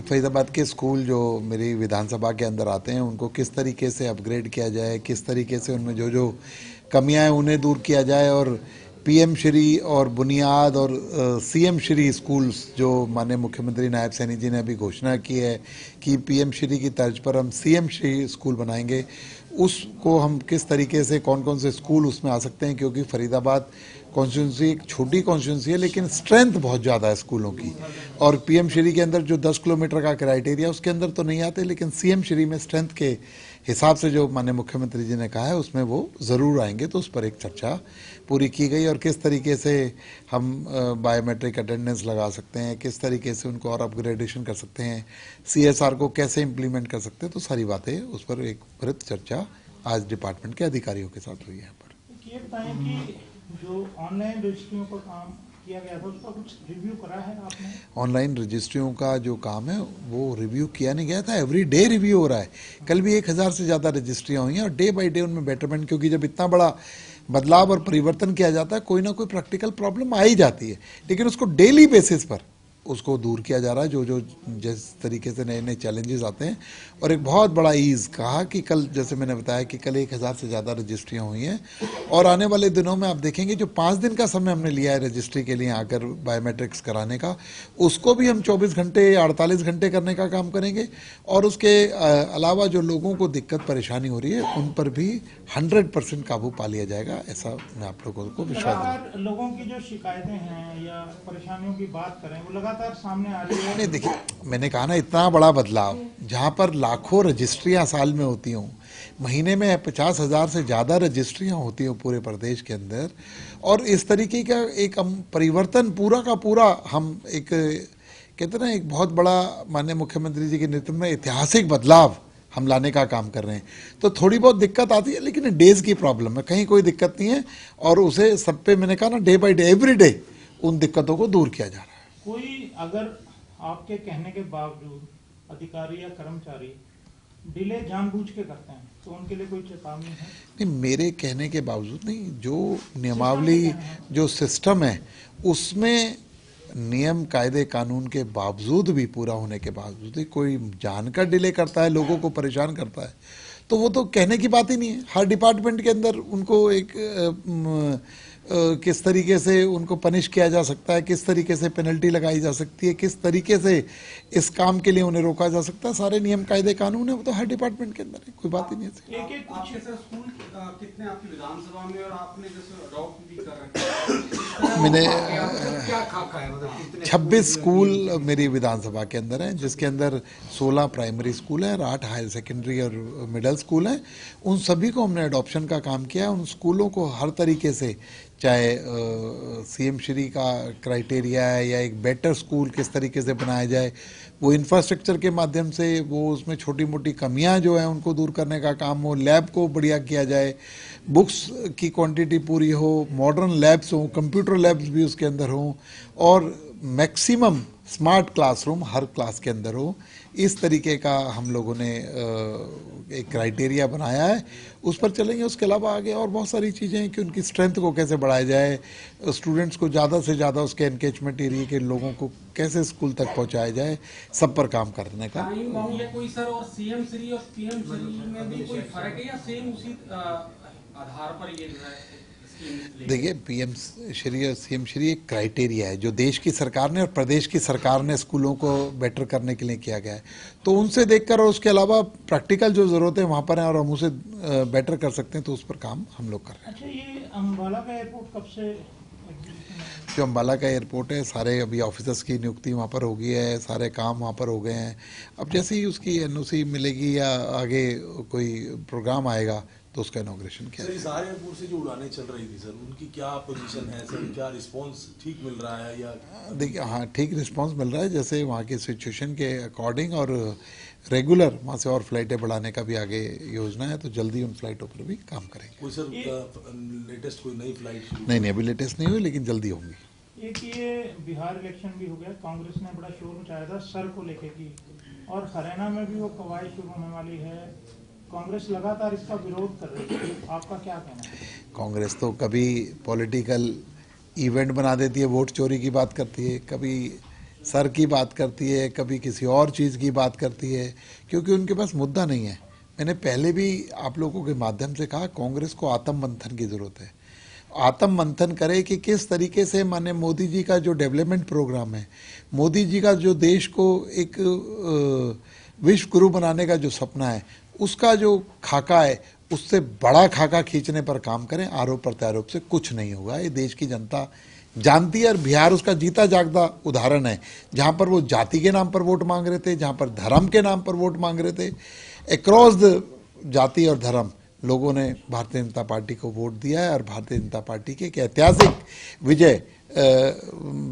फरीदाबाद के स्कूल जो मेरी विधानसभा के अंदर आते हैं उनको किस तरीके से अपग्रेड किया जाए, किस तरीके से उनमें जो जो कमियां हैं उन्हें दूर किया जाए, और पीएम श्री और बुनियाद और सीएम श्री स्कूल्स जो माननीय मुख्यमंत्री नायब सैनी जी ने अभी घोषणा की है कि पीएम श्री की तर्ज पर हम सीएम श्री स्कूल बनाएंगे, उसको हम किस तरीके से कौन कौन से स्कूल उसमें आ सकते हैं, क्योंकि फरीदाबाद कॉन्स्टिट्यूंसी एक छोटी कॉन्स्टिट्यूंसी है लेकिन स्ट्रेंथ बहुत ज़्यादा है स्कूलों की। और पीएम श्री के अंदर जो 10 किलोमीटर का क्राइटेरिया उसके अंदर तो नहीं आते, लेकिन सीएम श्री में स्ट्रेंथ के हिसाब से जो माननीय मुख्यमंत्री जी ने कहा है उसमें वो ज़रूर आएंगे। तो उस पर एक चर्चा पूरी की गई और किस तरीके से हम बायोमेट्रिक अटेंडेंस लगा सकते हैं, किस तरीके से उनको और अपग्रेडेशन कर सकते हैं, सीएसआर को कैसे इम्प्लीमेंट कर सकते हैं, तो सारी बातें उस पर एक विस्तृत चर्चा आज डिपार्टमेंट के अधिकारियों के साथ हुई है। यहाँ पर ये बताएं कि जो ऑनलाइन रजिस्ट्रियों का काम किया गया था उसका कुछ रिव्यू करा है आपने? ऑनलाइन रजिस्ट्रियों का जो काम है वो रिव्यू किया नहीं गया था, एवरी डे रिव्यू हो रहा है। कल भी 1000 से ज़्यादा रजिस्ट्रियाँ हुई हैं और डे बाय डे उनमें बेटरमेंट, क्योंकि जब इतना बड़ा बदलाव और परिवर्तन किया जाता है कोई ना कोई प्रैक्टिकल प्रॉब्लम आ ही जाती है, लेकिन उसको डेली बेसिस पर उसको दूर किया जा रहा है जो जो जिस तरीके से नए नए चैलेंजेस आते हैं। और एक बहुत बड़ा ईज़ कहा कि कल जैसे मैंने बताया कि कल 1000 से ज़्यादा रजिस्ट्रियाँ हुई हैं और आने वाले दिनों में आप देखेंगे जो 5 दिन का समय हमने लिया है रजिस्ट्री के लिए आकर बायोमेट्रिक्स कराने का, उसको भी हम 24 घंटे 48 घंटे करने का काम करेंगे। और उसके अलावा जो लोगों को दिक्कत परेशानी हो रही है उन पर भी 100% काबू पा लिया जाएगा, ऐसा मैं आप लोगों को विश्वास दूँ। लोगों की जो शिकायतें हैं या परेशानियों की बात करें वो लगातार सामने आ रही है। नहीं देखिए, मैंने कहा ना इतना बड़ा बदलाव जहाँ पर लाखों रजिस्ट्रियाँ साल में होती हों, महीने में 50,000 से ज़्यादा रजिस्ट्रियाँ होती हों पूरे प्रदेश के अंदर, और इस तरीके का एक हम परिवर्तन पूरा का पूरा हम एक कहते ना एक बहुत बड़ा माननीय मुख्यमंत्री जी के नेतृत्व में ऐतिहासिक बदलाव हम लाने का काम कर रहे हैं। तो थोड़ी बहुत दिक्कत आती है लेकिन डेज की प्रॉब्लम है, कहीं कोई दिक्कत नहीं है और उसे सब पे मैंने कहा ना day by day every day उन दिक्कतों को दूर किया जा रहा है। कोई अगर आपके कहने के बावजूद अधिकारी या कर्मचारी डिले जानबूझ के करते हैं तो उनके लिए कोई चेतावनी है? नहीं, मेरे कहने के बावजूद नहीं, जो नियमावली जो सिस्टम है उसमें नियम कायदे कानून के बावजूद भी पूरा होने के बावजूद भी कोई जानकर डिले करता है, लोगों को परेशान करता है, तो वो तो कहने की बात ही नहीं है। हर डिपार्टमेंट के अंदर उनको एक किस तरीके से उनको पनिश किया जा सकता है, किस तरीके से पेनल्टी लगाई जा सकती है, किस तरीके से इस काम के लिए उन्हें रोका जा सकता है, सारे नियम कायदे कानून है, वो तो हर डिपार्टमेंट के अंदर है, कोई बात ही नहीं है। एक आपके सर स्कूल कितने आपकी विधानसभा में और आपने जैसे अडॉप्ट भी कर रखे हैं, मैंने क्या खाका है, मतलब 26 स्कूल मेरी विधानसभा के अंदर हैं, जिसके अंदर 16 प्राइमरी स्कूल हैं और 8 हायर सेकेंडरी और मिडिल स्कूल हैं। उन सभी को हमने अडॉप्शन का काम किया है। उन स्कूलों को हर तरीके से, चाहे सीएम श्री का क्राइटेरिया है या एक बेटर स्कूल किस तरीके से बनाया जाए, वो इंफ्रास्ट्रक्चर के माध्यम से वो उसमें छोटी मोटी कमियां जो हैं उनको दूर करने का काम हो, लैब को बढ़िया किया जाए, बुक्स की क्वांटिटी पूरी हो, मॉडर्न लैब्स हों, कंप्यूटर लैब्स भी उसके अंदर हों और मैक्सिमम स्मार्ट क्लासरूम हर क्लास के अंदर हो। इस तरीके का हम लोगों ने एक क्राइटेरिया बनाया है, उस पर चलेंगे। उसके अलावा आगे और बहुत सारी चीज़ें हैं कि उनकी स्ट्रेंथ को कैसे बढ़ाया जाए, स्टूडेंट्स को ज़्यादा से ज़्यादा उसके एनकेचमेंट एरिया के लोगों को कैसे स्कूल तक पहुंचाया जाए, सब पर काम करने का। कोई सर और सीएम श्री और पीएम श्री में भी कोई फर्क है या सेम उसी आधार पर ये जो है? देखिए, पीएम श्री और सीएम श्री एक क्राइटेरिया है जो देश की सरकार ने और प्रदेश की सरकार ने स्कूलों को बेटर करने के लिए किया गया है, तो उनसे देखकर और उसके अलावा प्रैक्टिकल जो ज़रूरतें वहाँ पर हैं और हम उसे बेटर कर सकते हैं तो उस पर काम हम लोग कर रहे हैं। अच्छा, ये अम्बाला का एयरपोर्ट कब से? जो अम्बाला का एयरपोर्ट है, सारे अभी ऑफिसर्स की नियुक्ति वहाँ पर हो गई है, सारे काम वहाँ पर हो गए हैं। अब जैसे ही उसकी एनओसी मिलेगी या आगे कोई प्रोग्राम आएगा तो उसका इनॉग्रेशन किया। सर, इस एयरपोर्ट से जो उड़ानें चल रही थी सर, उनकी क्या पोजीशन है सर, क्या रिस्पांस ठीक मिल रहा है या? देखिए, हाँ ठीक रिस्पांस मिल रहा है, जैसे वहाँ की सिचुएशन के अकॉर्डिंग, और रेगुलर वहाँ से और फ्लाइटें बढ़ाने का भी आगे योजना है, तो जल्दी उन फ्लाइटों पर भी काम करेंगे। कोई सर लेटेस्ट कोई नई फ्लाइट? नहीं, अभी लेटेस्ट नहीं हुई लेकिन जल्दी होंगी। एक ये बिहार इलेक्शन भी हो गया, कांग्रेस ने बड़ा शोर मचाया था सर को लेके की, और हरियाणा में भी वो कवायद शुरू होने वाली है, कांग्रेस लगातार इसका विरोध कर रही है, आपका क्या कहना है? कांग्रेस तो कभी पॉलिटिकल इवेंट बना देती है, वोट चोरी की बात करती है, कभी सर की बात करती है, कभी किसी और चीज़ की बात करती है, क्योंकि उनके पास मुद्दा नहीं है। मैंने पहले भी आप लोगों के माध्यम से कहा, कांग्रेस को आत्म मंथन की ज़रूरत है। आत्म मंथन करे कि किस तरीके से माननीय मोदी जी का जो डेवलपमेंट प्रोग्राम है, मोदी जी का जो देश को एक विश्व गुरु बनाने का जो सपना है, उसका जो खाका है, उससे बड़ा खाका खींचने पर काम करें। आरोप प्रत्यारोप से कुछ नहीं होगा, ये देश की जनता जानती है। और बिहार उसका जीता जागता उदाहरण है, जहाँ पर वो जाति के नाम पर वोट मांग रहे थे, जहाँ पर धर्म के नाम पर वोट मांग रहे थे, अक्रॉस द जाति और धर्म लोगों ने भारतीय जनता पार्टी को वोट दिया है। और भारतीय जनता पार्टी के एक ऐतिहासिक विजय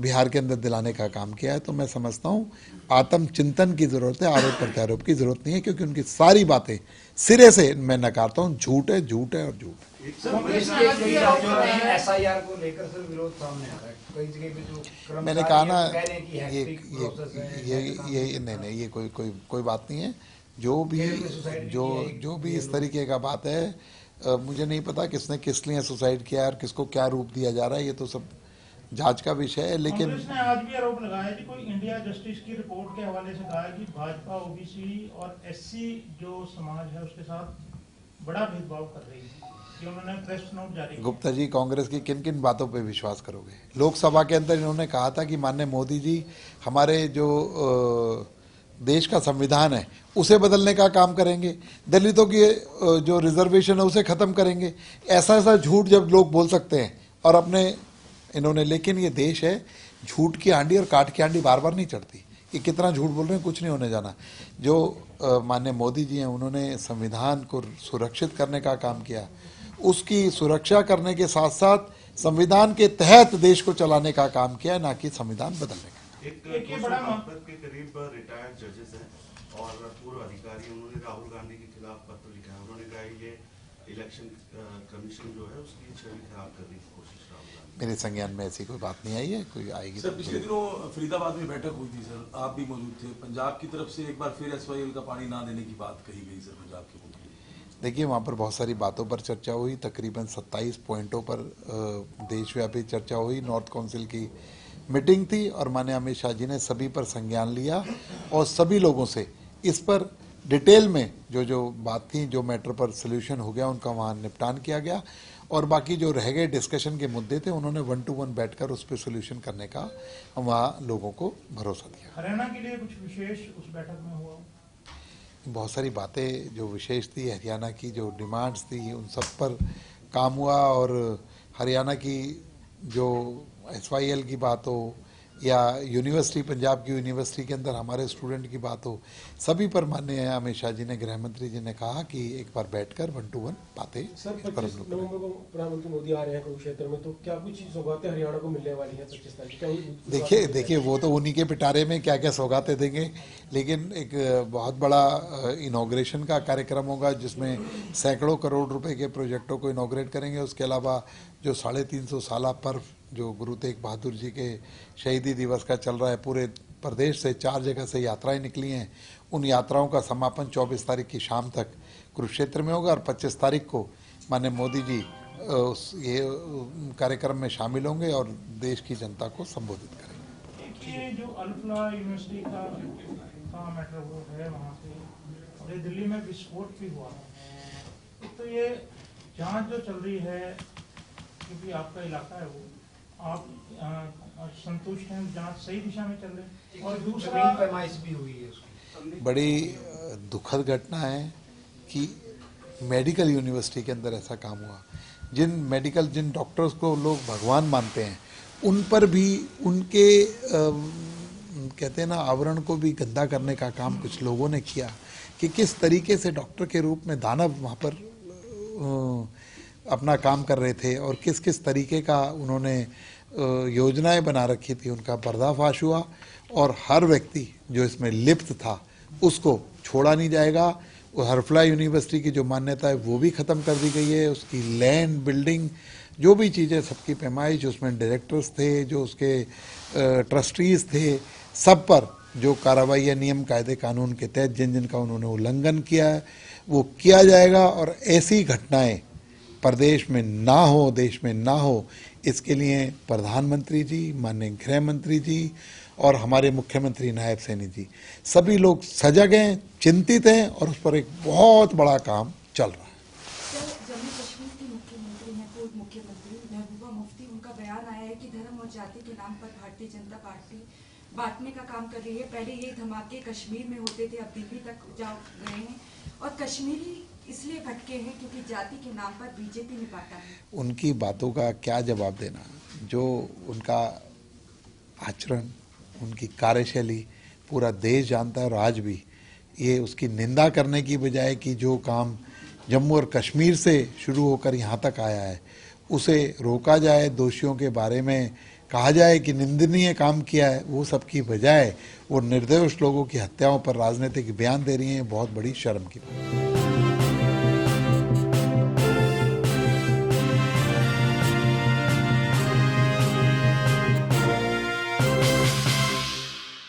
बिहार के अंदर दिलाने का काम किया है। तो मैं समझता हूँ आत्मचिंतन की ज़रूरत है, आरोप प्रत्यारोप की ज़रूरत नहीं है, क्योंकि उनकी सारी बातें सिरे से मैं नकारता हूँ। झूठ है, झूठ है और झूठ है। एसआईआर को लेकर सर विरोध सामने आ रहा है, कई जगह पे जो मैंने कहा ना, कह रहे हैं कि ये हैक्टिक प्रोसेस है, ये नहीं, ये कोई बात नहीं है। जो भी इस तरीके का बात है, मुझे नहीं पता किसने किस लिए सुसाइड किया है और किसको क्या रूप दिया जा रहा है, ये तो सब जांच का विषय है। लेकिन कांग्रेस ने आज भी आरोप लगाया कि कोई इंडिया जस्टिस की रिपोर्ट के हवाले से कहा है कि भाजपा ओबीसी और एससी जो समाज है उसके साथ बड़ा भेदभाव कर रही है, कि उन्होंने प्रेस नोट जारी किया। गुप्ता जी, कांग्रेस की किन किन बातों पे विश्वास करोगे? लोकसभा के अंदर इन्होंने कहा था कि माननीय मोदी जी हमारे जो देश का संविधान है उसे बदलने का काम करेंगे, दलितों की जो रिजर्वेशन है उसे ख़त्म करेंगे। ऐसा ऐसा झूठ जब लोग बोल सकते हैं और अपने इन्होंने, लेकिन ये देश है, झूठ की आंडी और काट की आंडी बार बार नहीं चढ़ती। ये कितना झूठ बोल रहे हैं, कुछ नहीं होने जाना। जो माननीय मोदी जी हैं, उन्होंने संविधान को सुरक्षित करने का काम किया, उसकी सुरक्षा करने के साथ साथ संविधान के तहत देश को चलाने का काम किया, ना कि संविधान बदलने का। एक ये बड़ा के करीब रिटायर्ड जजेस हैं और पूर्व अधिकारी, उन्होंने राहुल गांधी के खिलाफ पत्र लिखा है। उन्होंने कहा ये इलेक्शन कमीशन जो है उसकी छवि खराब करने की कोशिश राहुल गांधी। मेरे संज्ञान में ऐसी कोई बात नहीं आई है, कोई आएगी सर पिछले दिनों फरीदाबाद में बैठक हुई थी सर, आप भी मौजूद थे। पंजाब की तरफ से एक बार फिर एसवाईएल का पानी ना देने की बात कही गई सर पंजाब के मुद्दे। देखिए, वहाँ पर बहुत सारी बातों पर चर्चा हुई, तकरीबन 27 पॉइंटों पर देशव्यापी चर्चा हुई। नॉर्थ काउंसिल की मीटिंग थी और माननीय अमित शाह जी ने सभी पर संज्ञान लिया और सभी लोगों से इस पर डिटेल में जो बात थी, जो मैटर पर सोल्यूशन हो गया, उनका वहाँ निपटान किया गया। और बाकी जो रह गए डिस्कशन के मुद्दे थे, उन्होंने 1 to 1 बैठकर उस पर सोल्यूशन करने का वहाँ लोगों को भरोसा दिया। हरियाणा के लिए कुछ विशेष उस बैठक में हुआ? बहुत सारी बातें जो विशेष थी, हरियाणा की जो डिमांड्स थी, उन सब पर काम हुआ। और हरियाणा की जो एसवाईएल की बात हो या यूनिवर्सिटी, पंजाब की यूनिवर्सिटी के अंदर हमारे स्टूडेंट की बात हो, सभी पर माननीय अमित शाह जी ने, गृह मंत्री जी ने कहा कि एक बार बैठकर 1 to 1 बातें। सर 25 नवंबर को प्रधानमंत्री मोदी आ रहे हैं कुरुक्षेत्र में, तो क्या कुछ सौगातें हरियाणा को मिलने वाली हैं 25 तारीख? देखिए वो तो उन्हीं के पिटारे में क्या क्या सौगातें देंगे, लेकिन एक बहुत बड़ा इनॉग्रेशन का कार्यक्रम होगा जिसमें सैकड़ों करोड़ रुपए के प्रोजेक्टों को इनॉग्रेट करेंगे। उसके अलावा जो 350 साल पर्व जो गुरु तेग बहादुर जी के शहीदी दिवस का चल रहा है, पूरे प्रदेश से 4 जगह से यात्राएं निकली हैं, उन यात्राओं का समापन 24 तारीख की शाम तक कुरुक्षेत्र में होगा। और 25 तारीख को माननीय मोदी जी ये कार्यक्रम में शामिल होंगे और देश की जनता को संबोधित करेंगे। ये जो अल्फला यूनिवर्सिटी का मैटर वो है वहाँ से, और ये दिल्ली में विस्फोट भी हुआ है, तो ये जांच जो चल रही है, क्योंकि आपका इलाका है वो, आप संतुष्ट हैं जांच सही दिशा में चल रही है? और दूसरा पैमाइश भी हुई है उसकी। बड़ी दुखद घटना है कि मेडिकल यूनिवर्सिटी के अंदर ऐसा काम हुआ। जिन डॉक्टर्स को लोग भगवान मानते हैं, उन पर भी उनके कहते हैं ना, आवरण को भी गंदा करने का काम कुछ लोगों ने किया। कि किस तरीके से डॉक्टर के रूप में दानव वहाँ पर अपना काम कर रहे थे और किस किस तरीके का उन्होंने योजनाएं बना रखी थी, उनका पर्दाफाश हुआ। और हर व्यक्ति जो इसमें लिप्त था उसको छोड़ा नहीं जाएगा। हरफला यूनिवर्सिटी की जो मान्यता है वो भी ख़त्म कर दी गई है। उसकी लैंड, बिल्डिंग, जो भी चीज़ें, सबकी पैमाइश, उसमें डायरेक्टर्स थे, जो उसके ट्रस्टीज़ थे, सब पर जो कार्रवाई है नियम कायदे कानून के तहत जिन जिनका उन्होंने उल्लंघन किया है वो किया जाएगा। और ऐसी घटनाएं प्रदेश में ना हो, देश में ना हो, इसके लिए प्रधानमंत्री जी, माननीय गृह मंत्री जी और हमारे मुख्यमंत्री नायब सैनी जी, सभी लोग सजग हैं, चिंतित हैं और उस पर एक बहुत बड़ा काम चल रहा है। सर, जम्मू कश्मीर की मुख्यमंत्री हैं, पूर्व मुख्यमंत्री महबूबा मुफ्ती, उनका बयान आया है कि धर्म और जाति के नाम पर भारतीय जनता पार्टी बांटने का काम कर रही है। पहले ये धमाके कश्मीर में होते थे, अब दिल्ली तक जा गए हैं और कश्मीरी इसलिए भटके हैं क्योंकि जाति के नाम पर बीजेपी ने बांटा है। उनकी बातों का क्या जवाब देना, जो उनका आचरण, उनकी कार्यशैली पूरा देश जानता है और आज भी ये उसकी निंदा करने की बजाय कि जो काम जम्मू और कश्मीर से शुरू होकर यहाँ तक आया है उसे रोका जाए, दोषियों के बारे में कहा जाए कि निंदनीय काम किया है, वो सब की बजाय वो निर्दोष लोगों की हत्याओं पर राजनीतिक बयान दे रही हैं, बहुत बड़ी शर्म की बात है।